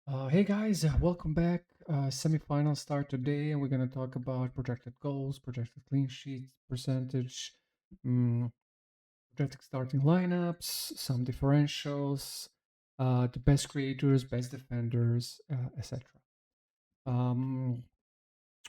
Hey guys, welcome back. Semifinal start today, and we're gonna talk about projected goals, projected clean sheets, percentage, um, projected starting lineups, some differentials, the best creators, best defenders, etc. Um,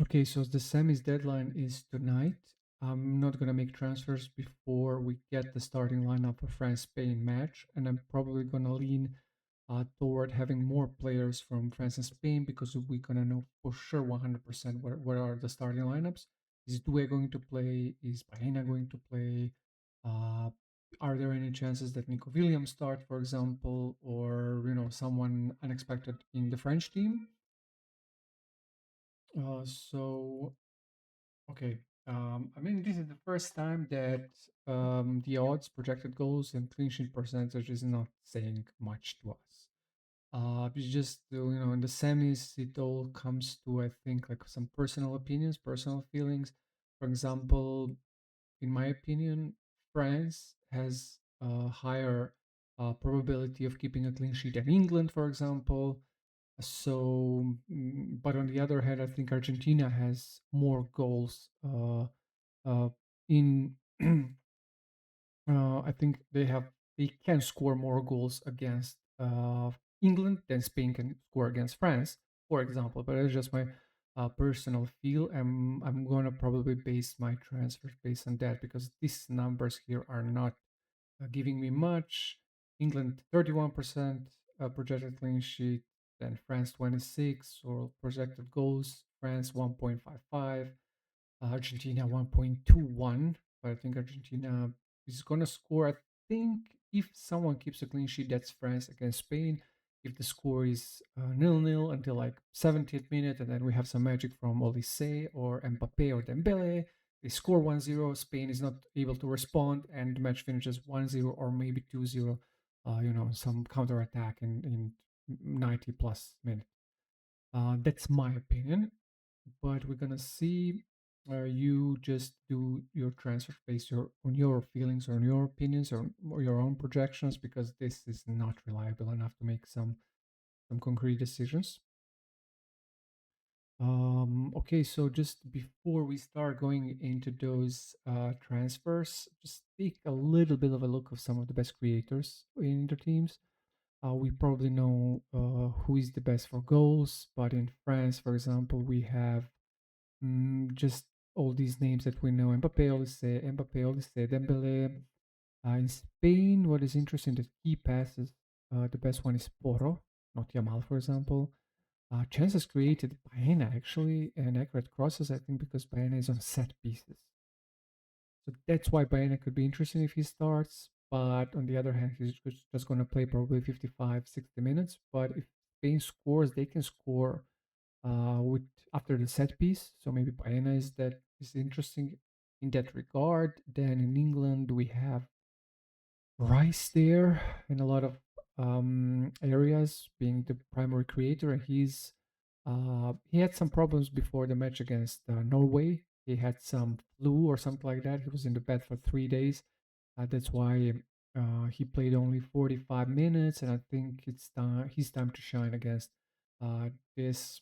okay, so the semis deadline is tonight. I'm not gonna make transfers before we get the starting lineup for France-Spain match, and I'm probably gonna lean toward having more players from France and Spain because we're gonna know for sure 100% what are the starting lineups. Is Due going to play? Is Baena going to play? Uh, are there any chances that Nico Williams start, for example, or someone unexpected in the French team? So okay, I mean this is the first time that the odds, projected goals, and clean sheet percentage is not saying much to us. It's just in the semis, it all comes to I think like some personal opinions, personal feelings. For example, in my opinion, France has a higher probability of keeping a clean sheet than England, for example. So, but on the other hand, I think Argentina has more goals uh, in I think they can score more goals against England than Spain can score against France, for example. But it's just my personal feel. I'm gonna probably base my transfers based on that because these numbers here are not giving me much. England 31% projected clean sheet, then France 26 or projected goals. France 1.55, Argentina 1.21, but I think Argentina is going to score. I think if someone keeps a clean sheet, that's France against Spain. If the score is nil-nil until like 70th minute, and then we have some magic from Olise or Mbappe or Dembele, they score 1-0. Spain is not able to respond, and the match finishes 1-0 or maybe 2-0. Some counter attack in 90 plus minutes. That's my opinion, but we're gonna see. You just do your transfer based on your feelings, or on your opinions, or your own projections, because this is not reliable enough to make some concrete decisions. Okay, so just before we start going into those transfers, just take a little bit of a look of some of the best creators in the teams. We probably know who is the best for goals, but in France, for example, we have just all these names that we know. Mbappe, Olise, Dembele. In Spain, what is interesting, the key passes, the best one is Porro, not Yamal, for example. Chances created, Baena actually, and accurate crosses, I think, because Baena is on set pieces. So that's why Baena could be interesting if he starts. But on the other hand, he's just going to play probably 55, 60 minutes. But if Spain scores, they can score with after the set piece. So maybe Baena is interesting in that regard. Then in England we have Rice there in a lot of areas, being the primary creator, and he had some problems before the match against Norway. He had some flu or something like that. He was in the bed for 3 days. That's why he played only 45 minutes, and I think it's time his time to shine against this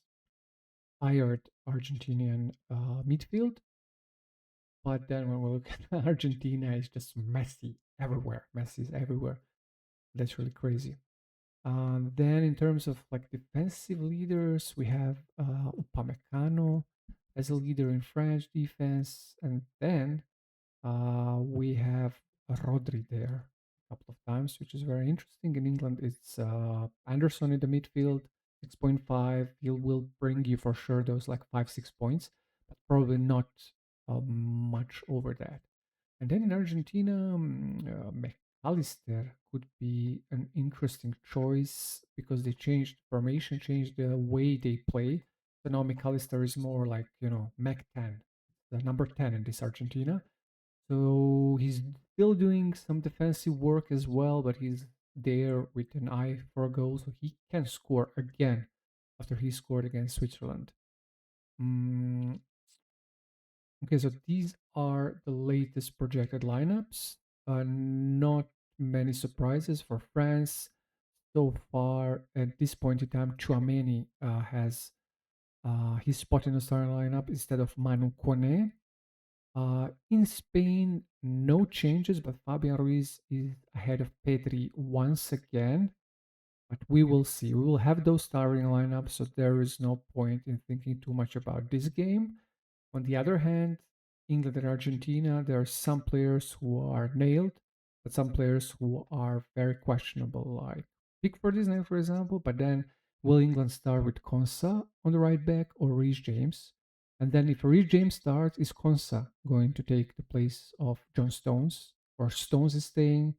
tired Argentinian midfield. But then when we look at Argentina, it's just messy everywhere. Messi is everywhere. That's really crazy. Then in terms of like defensive leaders, we have Upamecano as a leader in French defense, and then we have Rodri there a couple of times, which is very interesting. In England, it's Anderson in the midfield, 6.5. He will bring you for sure those like 5, 6 points, but probably not much over that. And then in Argentina, McAllister could be an interesting choice because they changed formation, changed the way they play. So now McAllister is more like, Mac 10, the number 10 in this Argentina. So he's still doing some defensive work as well, but he's there with an eye for a goal, so he can score again after he scored against Switzerland. Mm, okay, so these are the latest projected lineups. Not many surprises for France. so far at this point in time, Chouameni has his spot in the starting lineup instead of Manu Kone. In Spain, no changes, but Fabian Ruiz is ahead of Pedri once again. But we will see. We will have those starting lineups, so there is no point in thinking too much about this game. On the other hand, England and Argentina, there are some players who are nailed, but some players who are very questionable, like Pickford is nailed, for example, but then will England start with Konsa on the right back or Reece James? And then if Reece James starts, is Konsa going to take the place of John Stones? Or Stones is staying?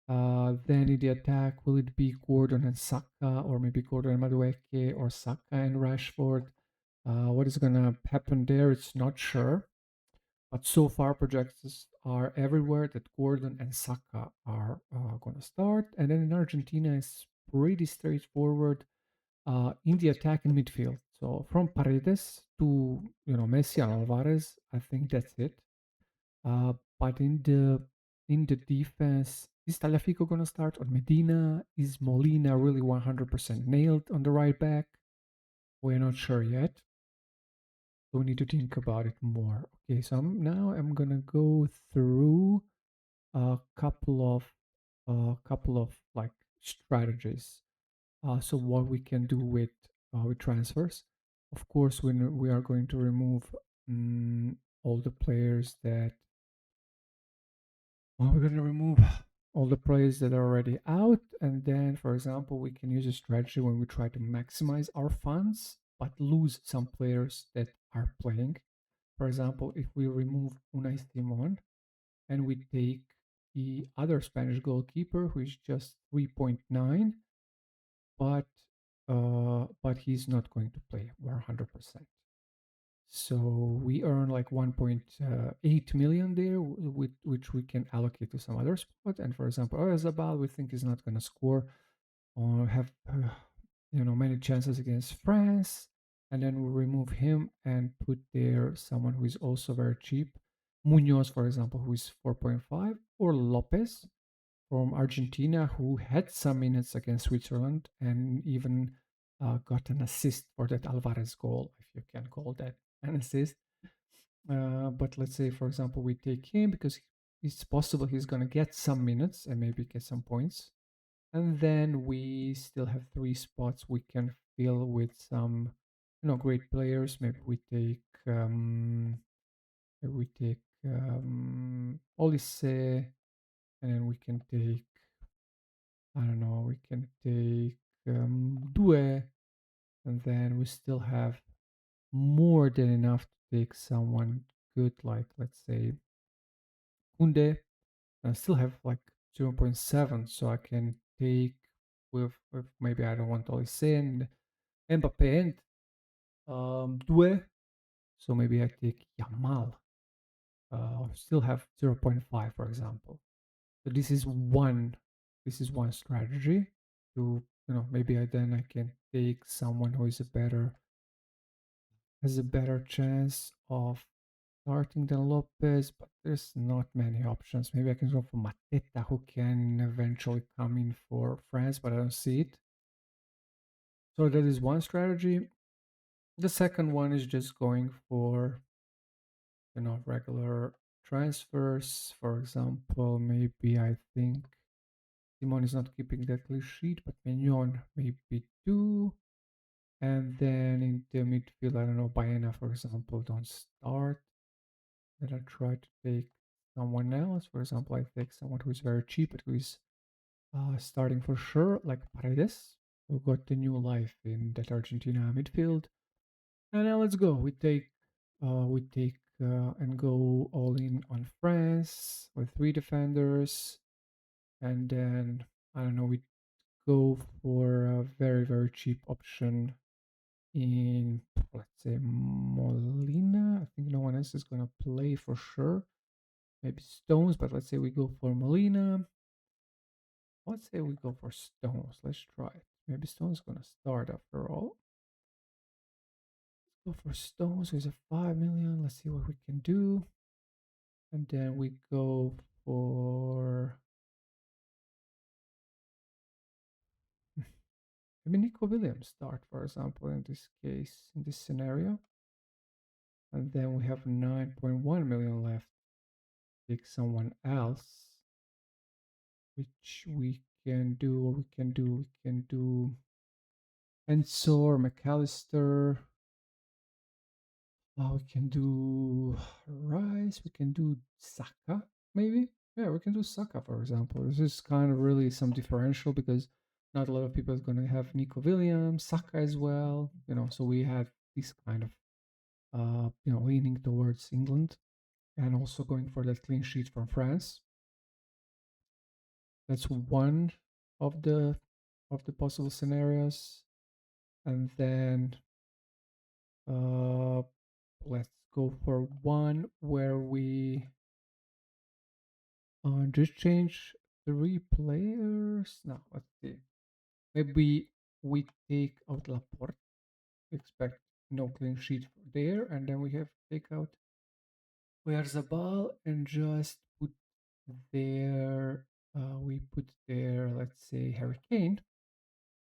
Then in the attack, will it be Gordon and Saka, or maybe Gordon and Madueke, or Saka and Rashford? What is going to happen there? It's not sure. But so far, projections are everywhere that Gordon and Saka are going to start. And then in Argentina, it's pretty straightforward in the attack and midfield. So from Paredes to Messi and Alvarez, I think that's it. But in the defense, is Talafico gonna start on Medina? Is Molina really 100% nailed on the right back? We're not sure yet. So we need to think about it more. Okay, so I'm gonna go through a couple of like strategies. So what we can do with transfers. Of course, we are going to remove all the players that well, we're going to remove all the players that are already out. And then, for example, we can use a strategy when we try to maximize our funds, but lose some players that are playing. For example, if we remove Unai Simon and we take the other Spanish goalkeeper, who is just 3.9, but he's not going to play 100%. So we earn like 1.8 million there, with which we can allocate to some other spot. And for example, Oyarzabal, we think is not going to score or have many chances against France. And then we remove him and put there someone who is also very cheap, Munoz, for example, who is 4.5, or Lopez from Argentina, who had some minutes against Switzerland and even got an assist for that Alvarez goal, if you can call that an assist. But let's say, for example, we take him because it's possible he's going to get some minutes and maybe get some points. And then we still have three spots we can fill with some, great players. Maybe we take Olise, and then we can take, I don't know, we can take Due, and then we still have more than enough to take someone good, like let's say Kunde. I still have like 0.7, so I can take with maybe I don't want Olise and Mbappe and Due, so maybe I take Yamal. Still have 0.5, for example. So this is one strategy to maybe then I can take someone who is a better has a better chance of starting than Lopez, but there's not many options. Maybe I can go for Mateta, who can eventually come in for France, but I don't see it. So that is one strategy. The second one is just going for regular transfers. For example, maybe I think Simon is not keeping that clean sheet, but Mignon maybe two. And then in the midfield, I don't know, Baena, for example, don't start. Then I try to take someone else. For example, I take someone who is very cheap, but who is starting for sure, like Paredes, who got the new life in that Argentina midfield. And now let's go. We take and go all in on France with three defenders, and then I don't know. We go for a very very cheap option in, let's say, Molina. I think no one else is gonna play for sure. Maybe Stones, but let's say we go for Molina. Let's say we go for Stones. Let's try it. Maybe Stones gonna start after all. Let's go for Stones. Who's a 5 million. Let's see what we can do. And then we go for Maybe Nico Williams start, for example, in this case, in this scenario. And then we have 9.1 million left. Pick someone else, which we can do Enzo or McAllister. We can do Rice. We can do Saka, maybe. Yeah, we can do Saka, for example. This is kind of really some differential because not a lot of people are going to have Nico Williams, Saka as well. So we have this kind of, leaning towards England and also going for that clean sheet from France. That's one of the possible scenarios. And then uh, let's go for one where we just change three players. No, let's see. Maybe we take out Laporte. Expect no clean sheet there, and then we have to take out Oyarzabal and just put there. We put there, let's say, Hurricane.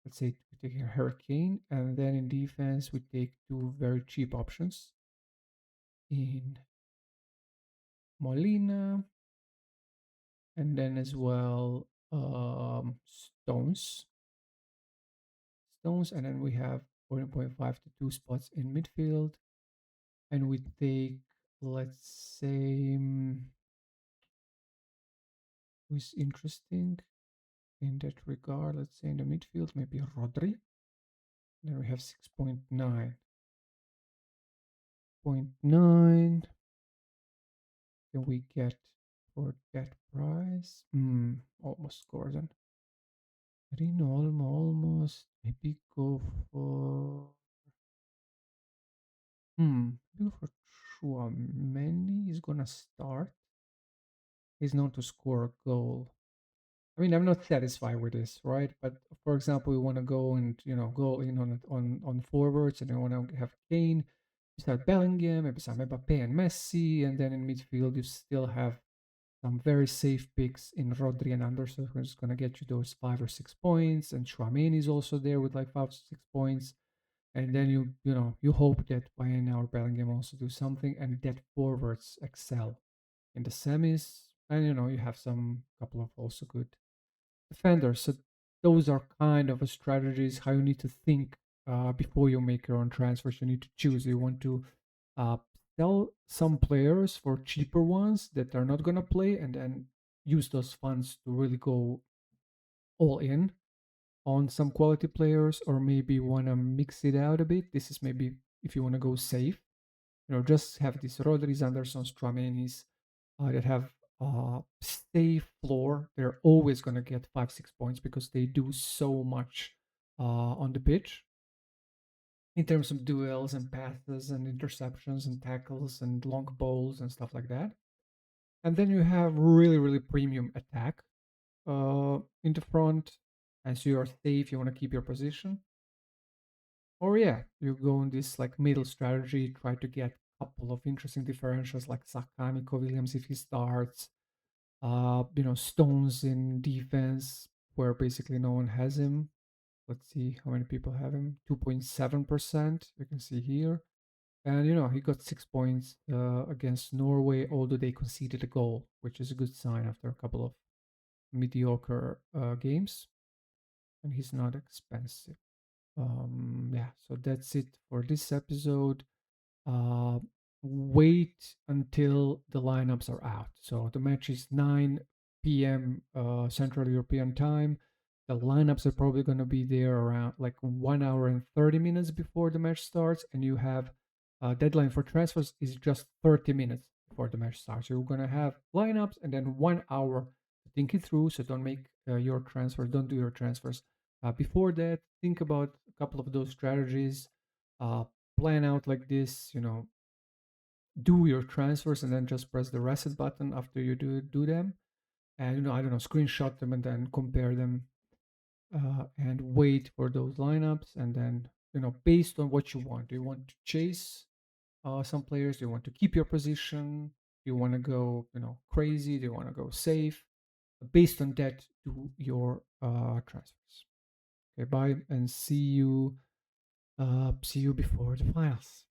Let's say we take a Hurricane, and then in defense we take two very cheap options in Molina, and then as well Stones, and then we have 1.5 to 2 spots in midfield, and we take, let's say, who's interesting in that regard. Let's say in the midfield, maybe Rodri. Then we have 6.9. 0.9 can we get for that price? Almost scores then. Rino Olmo almost. Maybe go for maybe go for Chouameni. He's gonna start. He's known to score a goal. I mean, I'm not satisfied with this, right? But for example, we want to go and go in on forwards, and we want to have Kane. You start Bellingham, maybe some Mbappe and Messi, and then in midfield you still have some very safe picks in Rodri and Anderson, who's going to get you those 5 or 6 points, and Chouameni is also there with like 5 or 6 points, and then you hope that Bayern or Bellingham also do something, and that forwards excel in the semis, and you have some couple of also good defenders. So those are kind of a strategies how you need to think before you make your own transfers. You need to choose. You want to uh, sell some players for cheaper ones that are not going to play, and then use those funds to really go all in on some quality players, or maybe want to mix it out a bit. This is maybe if you want to go safe. Just have these Rodriguez, Andersons, Tramenis that have safe floor. They're always going to get 5 6 points because they do so much on the pitch in terms of duels and passes and interceptions and tackles and long balls and stuff like that. And then you have really, really premium attack in the front. And so you're safe, you want to keep your position. Or yeah, you go in this like middle strategy, try to get a couple of interesting differentials like Saka, Nico Williams if he starts, Stones in defense where basically no one has him. Let's see how many people have him. 2.7%, you can see here. And he got 6 points against Norway, although they conceded a goal, which is a good sign after a couple of mediocre games. And he's not expensive. Yeah, so that's it for this episode. uh, Wait until the lineups are out. So the match is 9 p.m. Central European time. The lineups are probably going to be there around like 1 hour and 30 minutes before the match starts, and you have deadline for transfers is just 30 minutes before the match starts. So you're going to have lineups and then 1 hour to think it through. So don't make your transfers, don't do your transfers before that. Think about a couple of those strategies. Uh, Plan out like this, do your transfers and then just press the reset button after you do them, and I don't know, screenshot them and then compare them, and wait for those lineups, and then based on what you want. Do you want to chase some players? Do you want to keep your position? Do you want to go crazy? Do you want to go safe? Based on that, do your transfers. Okay, bye, and see you before the finals.